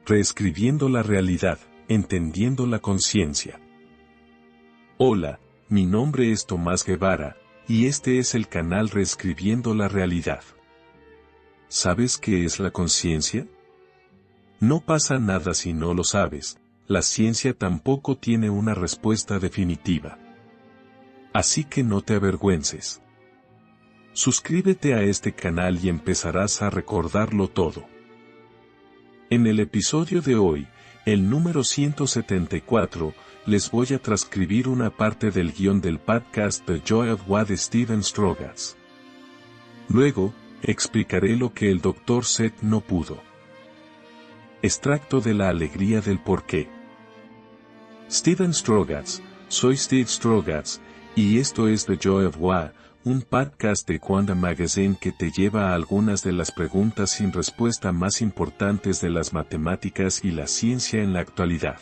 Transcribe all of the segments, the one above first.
Reescribiendo la realidad, entendiendo la conciencia. Hola, mi nombre es Tomás Guevara, y este es el canal Reescribiendo la Realidad. ¿Sabes qué es la conciencia? No pasa nada si no lo sabes, la ciencia tampoco tiene una respuesta definitiva. Así que no te avergüences. Suscríbete a este canal y empezarás a recordarlo todo. En el episodio de hoy, el número 174, les voy a transcribir una parte del guión del podcast The Joy of What de Steven Strogatz. Luego, explicaré lo que el Dr. Seth no pudo. Extracto de la alegría del porqué. Steven Strogatz, soy Steve Strogatz, y esto es The Joy of What, un podcast de Quantum Magazine que te lleva a algunas de las preguntas sin respuesta más importantes de las matemáticas y la ciencia en la actualidad.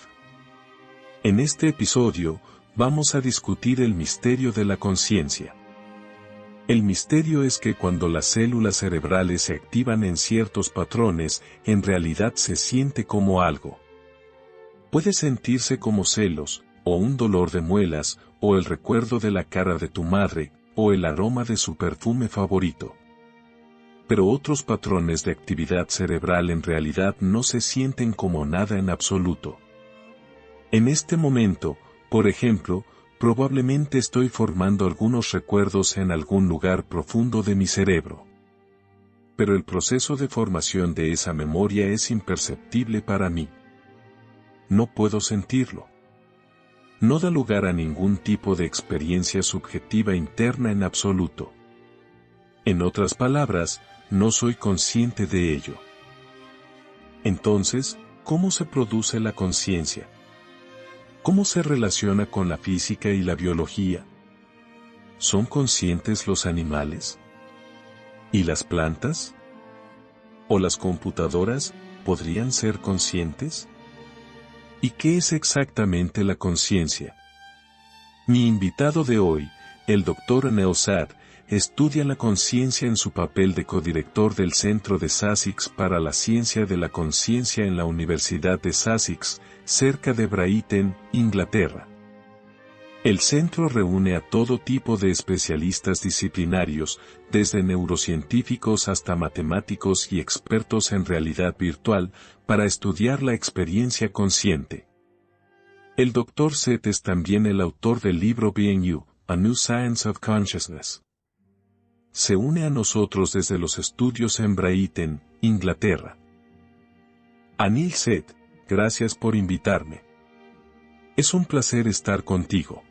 En este episodio, vamos a discutir el misterio de la conciencia. El misterio es que cuando las células cerebrales se activan en ciertos patrones, en realidad se siente como algo. Puede sentirse como celos, o un dolor de muelas, o el recuerdo de la cara de tu madre, o el aroma de su perfume favorito. Pero otros patrones de actividad cerebral en realidad no se sienten como nada en absoluto. En este momento, por ejemplo, probablemente estoy formando algunos recuerdos en algún lugar profundo de mi cerebro. Pero el proceso de formación de esa memoria es imperceptible para mí. No puedo sentirlo. No da lugar a ningún tipo de experiencia subjetiva interna en absoluto. En otras palabras, no soy consciente de ello. Entonces, ¿cómo se produce la conciencia? ¿Cómo se relaciona con la física y la biología? ¿Son conscientes los animales? ¿Y las plantas? ¿O las computadoras podrían ser conscientes? ¿Y qué es exactamente la conciencia? Mi invitado de hoy, el Dr. Neil Seth, estudia la conciencia en su papel de codirector del Centro de Sussex para la Ciencia de la Conciencia en la Universidad de Sussex, cerca de Brighton, Inglaterra. El centro reúne a todo tipo de especialistas disciplinarios, desde neurocientíficos hasta matemáticos y expertos en realidad virtual, para estudiar la experiencia consciente. El Dr. Seth es también el autor del libro Being You, A New Science of Consciousness. Se une a nosotros desde los estudios en Brighton, Inglaterra. Neil Seth, gracias por invitarme. Es un placer estar contigo.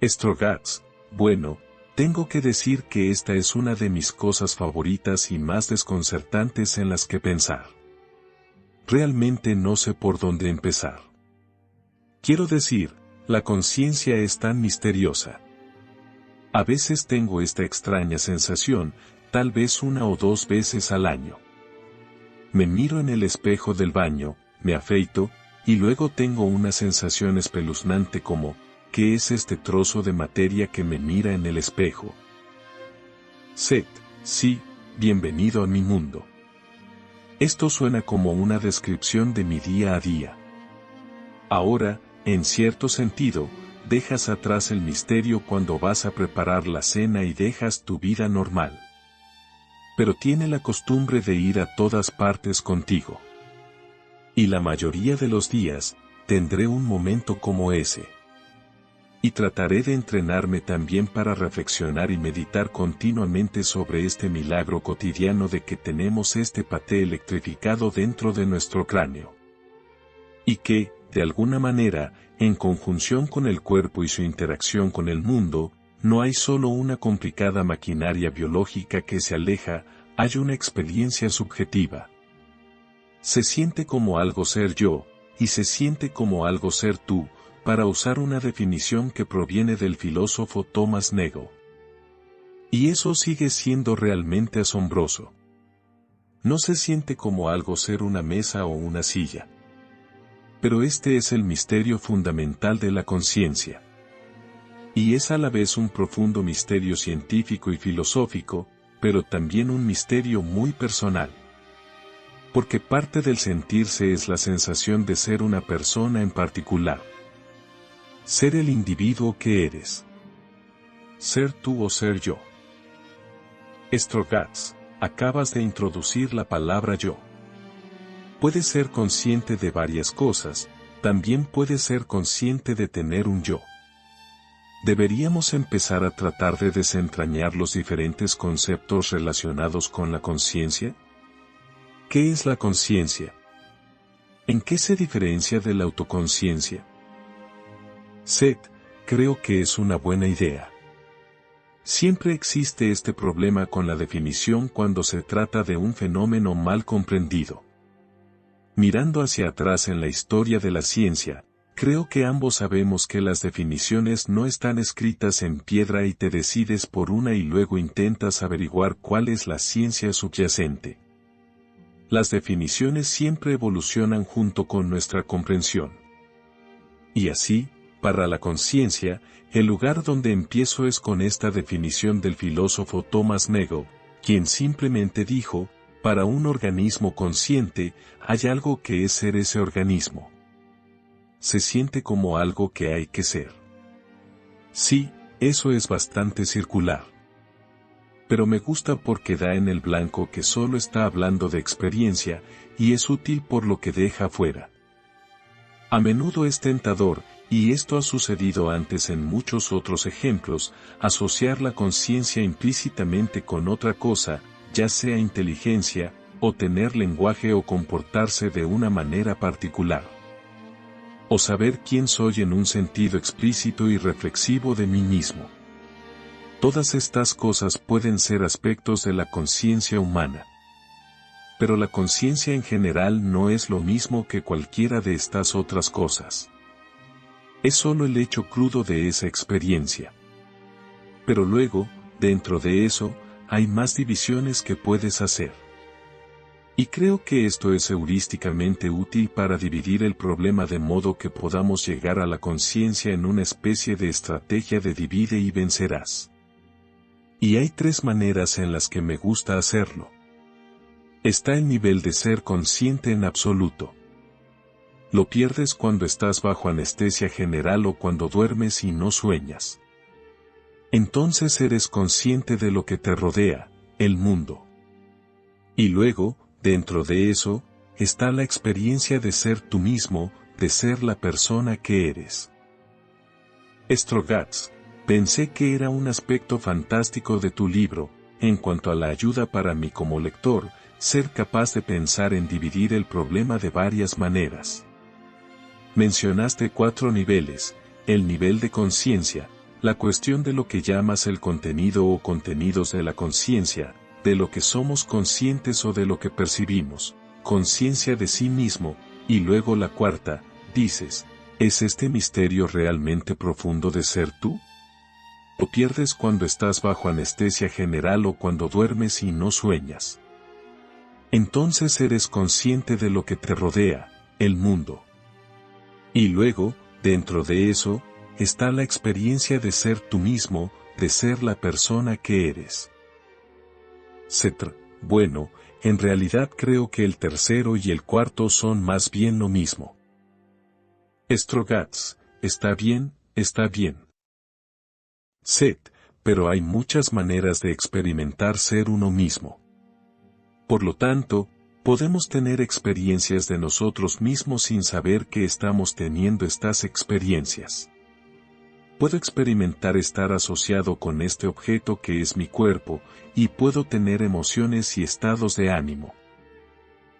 Strogatz, bueno, tengo que decir que esta es una de mis cosas favoritas y más desconcertantes en las que pensar. Realmente no sé por dónde empezar. Quiero decir, la conciencia es tan misteriosa. A veces tengo esta extraña sensación, tal vez una o dos veces al año. Me miro en el espejo del baño, me afeito, y luego tengo una sensación espeluznante como, ¿qué es este trozo de materia que me mira en el espejo? Seth, sí, bienvenido a mi mundo. Esto suena como una descripción de mi día a día. Ahora, en cierto sentido, dejas atrás el misterio cuando vas a preparar la cena y dejas tu vida normal. Pero tiene la costumbre de ir a todas partes contigo. Y la mayoría de los días, tendré un momento como ese. Y trataré de entrenarme también para reflexionar y meditar continuamente sobre este milagro cotidiano de que tenemos este paté electrificado dentro de nuestro cráneo. Y que, de alguna manera, en conjunción con el cuerpo y su interacción con el mundo, no hay solo una complicada maquinaria biológica que se aleja, hay una experiencia subjetiva. Se siente como algo ser yo, y se siente como algo ser tú, para usar una definición que proviene del filósofo Thomas Nagel. Y eso sigue siendo realmente asombroso. No se siente como algo ser una mesa o una silla. Pero este es el misterio fundamental de la conciencia. Y es a la vez un profundo misterio científico y filosófico, pero también un misterio muy personal. Porque parte del sentirse es la sensación de ser una persona en particular. Ser el individuo que eres. Ser tú o ser yo. Strogatz, acabas de introducir la palabra yo. Puedes ser consciente de varias cosas, también puedes ser consciente de tener un yo. Deberíamos empezar a tratar de desentrañar los diferentes conceptos relacionados con la conciencia. ¿Qué es la conciencia? ¿En qué se diferencia de la autoconciencia? Seth, creo que es una buena idea. Siempre existe este problema con la definición cuando se trata de un fenómeno mal comprendido. Mirando hacia atrás en la historia de la ciencia, creo que ambos sabemos que las definiciones no están escritas en piedra y te decides por una y luego intentas averiguar cuál es la ciencia subyacente. Las definiciones siempre evolucionan junto con nuestra comprensión. Y así, para la conciencia, el lugar donde empiezo es con esta definición del filósofo Thomas Nagel, quien simplemente dijo, para un organismo consciente, hay algo que es ser ese organismo. Se siente como algo que hay que ser. Sí, eso es bastante circular. Pero me gusta porque da en el blanco que solo está hablando de experiencia, y es útil por lo que deja fuera. A menudo es tentador, y esto ha sucedido antes en muchos otros ejemplos, asociar la conciencia implícitamente con otra cosa, ya sea inteligencia, o tener lenguaje o comportarse de una manera particular. O saber quién soy en un sentido explícito y reflexivo de mí mismo. Todas estas cosas pueden ser aspectos de la conciencia humana. Pero la conciencia en general no es lo mismo que cualquiera de estas otras cosas. Es solo el hecho crudo de esa experiencia. Pero luego, dentro de eso, hay más divisiones que puedes hacer. Y creo que esto es heurísticamente útil para dividir el problema de modo que podamos llegar a la conciencia en una especie de estrategia de divide y vencerás. Y hay tres maneras en las que me gusta hacerlo. Está el nivel de ser consciente en absoluto. Lo pierdes cuando estás bajo anestesia general o cuando duermes y no sueñas. Entonces eres consciente de lo que te rodea, el mundo. Y luego, dentro de eso, está la experiencia de ser tú mismo, de ser la persona que eres. Strogatz, pensé que era un aspecto fantástico de tu libro, en cuanto a la ayuda para mí como lector, ser capaz de pensar en dividir el problema de varias maneras. Mencionaste 4 niveles, el nivel de conciencia, la cuestión de lo que llamas el contenido o contenidos de la conciencia, de lo que somos conscientes o de lo que percibimos, conciencia de sí mismo, y luego la cuarta, dices, ¿es este misterio realmente profundo de ser tú? Lo pierdes cuando estás bajo anestesia general o cuando duermes y no sueñas. Entonces eres consciente de lo que te rodea, el mundo. Y luego, dentro de eso, está la experiencia de ser tú mismo, de ser la persona que eres. Cetr, bueno, en realidad creo que el tercero y el cuarto son más bien lo mismo. Strogatz, está bien, está bien. Seth, pero hay muchas maneras de experimentar ser uno mismo. Por lo tanto, podemos tener experiencias de nosotros mismos sin saber que estamos teniendo estas experiencias. Puedo experimentar estar asociado con este objeto que es mi cuerpo, y puedo tener emociones y estados de ánimo.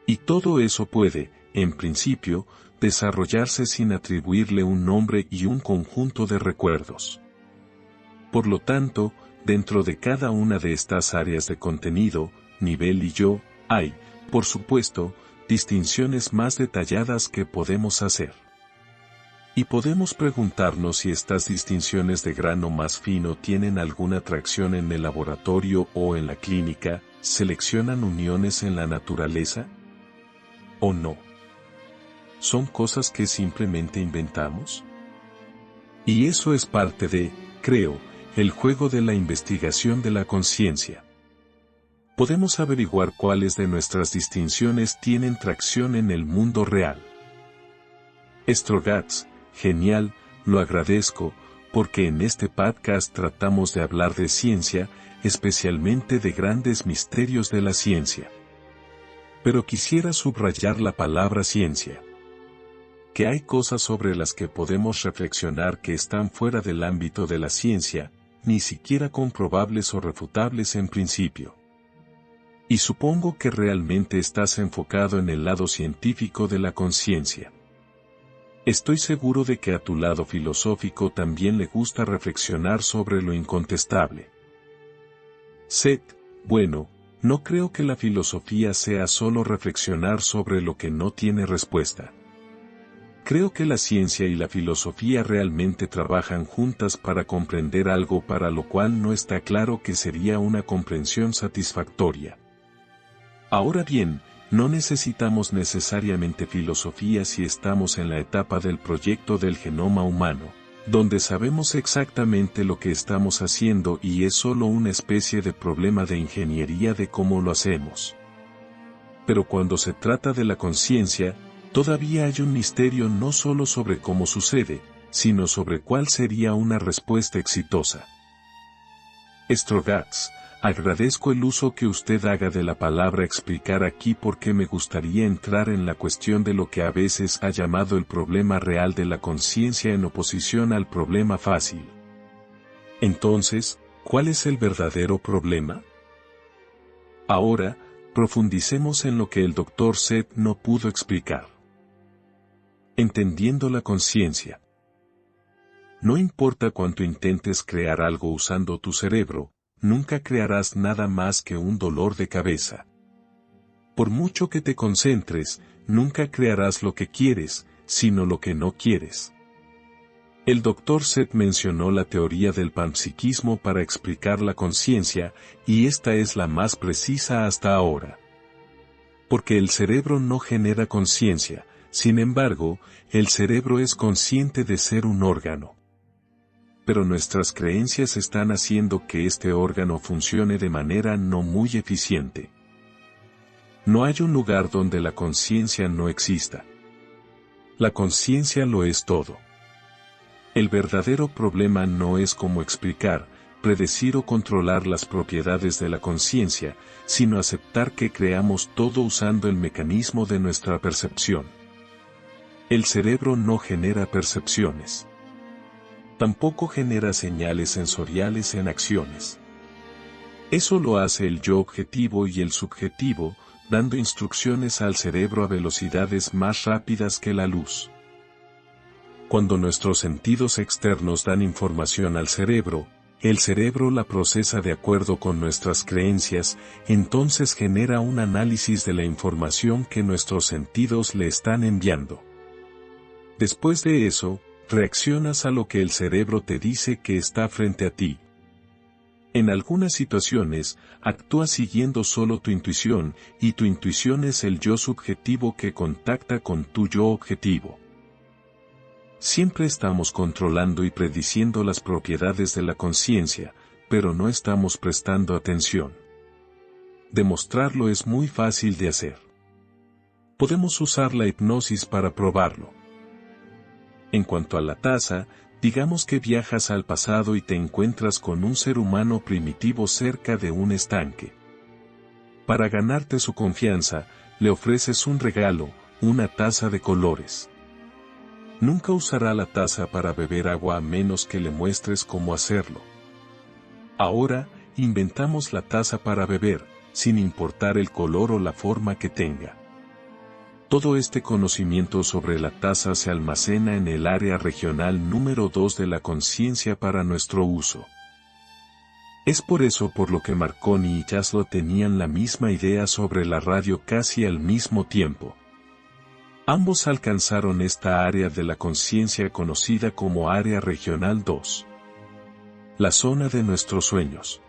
Y todo eso puede, en principio, desarrollarse sin atribuirle un nombre y un conjunto de recuerdos. Por lo tanto, dentro de cada una de estas áreas de contenido, nivel y yo, hay, por supuesto, distinciones más detalladas que podemos hacer. Y podemos preguntarnos si estas distinciones de grano más fino tienen alguna tracción en el laboratorio o en la clínica, ¿seleccionan uniones en la naturaleza? ¿O no? ¿Son cosas que simplemente inventamos? Y eso es parte de, creo, el juego de la investigación de la conciencia. podemos averiguar cuáles de nuestras distinciones tienen tracción en el mundo real. Strogatz, genial, lo agradezco, porque en este podcast tratamos de hablar de ciencia, especialmente de grandes misterios de la ciencia. Pero quisiera subrayar la palabra ciencia. Que hay cosas sobre las que podemos reflexionar que están fuera del ámbito de la ciencia, ni siquiera comprobables o refutables en principio. Y supongo que realmente estás enfocado en el lado científico de la conciencia. Estoy seguro de que a tu lado filosófico también le gusta reflexionar sobre lo incontestable. Seth, bueno, no creo que la filosofía sea solo reflexionar sobre lo que no tiene respuesta. Creo que la ciencia y la filosofía realmente trabajan juntas para comprender algo para lo cual no está claro que sería una comprensión satisfactoria. Ahora bien, no necesitamos necesariamente filosofía si estamos en la etapa del proyecto del genoma humano, donde sabemos exactamente lo que estamos haciendo y es solo una especie de problema de ingeniería de cómo lo hacemos. Pero cuando se trata de la conciencia, todavía hay un misterio no solo sobre cómo sucede, sino sobre cuál sería una respuesta exitosa. Strogatz, agradezco el uso que usted haga de la palabra explicar aquí porque me gustaría entrar en la cuestión de lo que a veces ha llamado el problema real de la conciencia en oposición al problema fácil. Entonces, ¿cuál es el verdadero problema? Ahora, profundicemos en lo que el Dr. Seth no pudo explicar. Entendiendo la conciencia. No importa cuánto intentes crear algo usando tu cerebro, nunca crearás nada más que un dolor de cabeza. Por mucho que te concentres, nunca crearás lo que quieres, sino lo que no quieres. El Dr. Seth mencionó la teoría del panpsiquismo para explicar la conciencia, y esta es la más precisa hasta ahora. Porque el cerebro no genera conciencia, sin embargo, el cerebro es consciente de ser un órgano. Pero nuestras creencias están haciendo que este órgano funcione de manera no muy eficiente. No hay un lugar donde la conciencia no exista. La conciencia lo es todo. El verdadero problema no es cómo explicar, predecir o controlar las propiedades de la conciencia, sino aceptar que creamos todo usando el mecanismo de nuestra percepción. El cerebro no genera percepciones. Tampoco genera señales sensoriales en acciones. Eso lo hace el yo objetivo y el subjetivo, dando instrucciones al cerebro a velocidades más rápidas que la luz. Cuando nuestros sentidos externos dan información al cerebro, el cerebro la procesa de acuerdo con nuestras creencias, entonces genera un análisis de la información que nuestros sentidos le están enviando. Después de eso, reaccionas a lo que el cerebro te dice que está frente a ti. En algunas situaciones, actúas siguiendo solo tu intuición, y tu intuición es el yo subjetivo que contacta con tu yo objetivo. Siempre estamos controlando y prediciendo las propiedades de la conciencia, pero no estamos prestando atención. Demostrarlo es muy fácil de hacer. Podemos usar la hipnosis para probarlo. En cuanto a la taza, digamos que viajas al pasado y te encuentras con un ser humano primitivo cerca de un estanque. Para ganarte su confianza, le ofreces un regalo, una taza de colores. Nunca usará la taza para beber agua a menos que le muestres cómo hacerlo. Ahora, inventamos la taza para beber, sin importar el color o la forma que tenga. Todo este conocimiento sobre la taza se almacena en el área regional número 2 de la conciencia para nuestro uso. Es por eso por lo que Marconi y Jaslow tenían la misma idea sobre la radio casi al mismo tiempo. Ambos alcanzaron esta área de la conciencia conocida como área regional 2. La zona de nuestros sueños.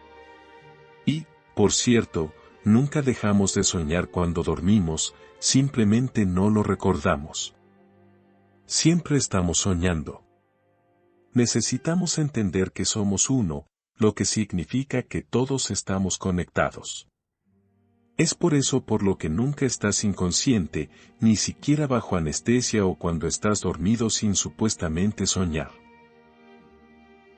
Y, por cierto, nunca dejamos de soñar cuando dormimos, simplemente no lo recordamos. Siempre estamos soñando. Necesitamos entender que somos uno, lo que significa que todos estamos conectados. Es por eso por lo que nunca estás inconsciente, ni siquiera bajo anestesia o cuando estás dormido sin supuestamente soñar.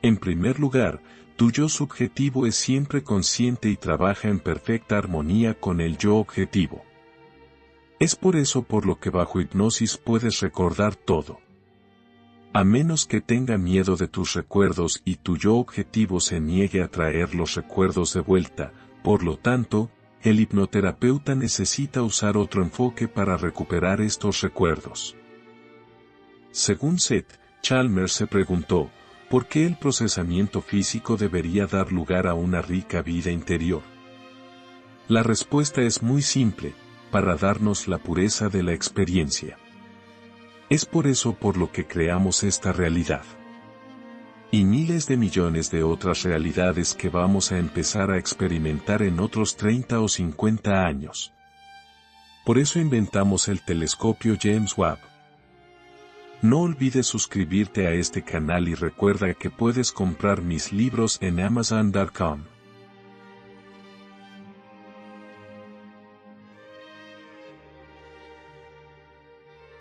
En primer lugar, tu yo subjetivo es siempre consciente y trabaja en perfecta armonía con el yo objetivo. Es por eso por lo que bajo hipnosis puedes recordar todo. A menos que tenga miedo de tus recuerdos y tu yo objetivo se niegue a traer los recuerdos de vuelta, por lo tanto, el hipnoterapeuta necesita usar otro enfoque para recuperar estos recuerdos. Según Seth Chalmers se preguntó, ¿por qué el procesamiento físico debería dar lugar a una rica vida interior? La respuesta es muy simple, para darnos la pureza de la experiencia. Es por eso por lo que creamos esta realidad. Y miles de millones de otras realidades que vamos a empezar a experimentar en otros 30 o 50 años. Por eso inventamos el telescopio James Webb. No olvides suscribirte a este canal y recuerda que puedes comprar mis libros en Amazon.com.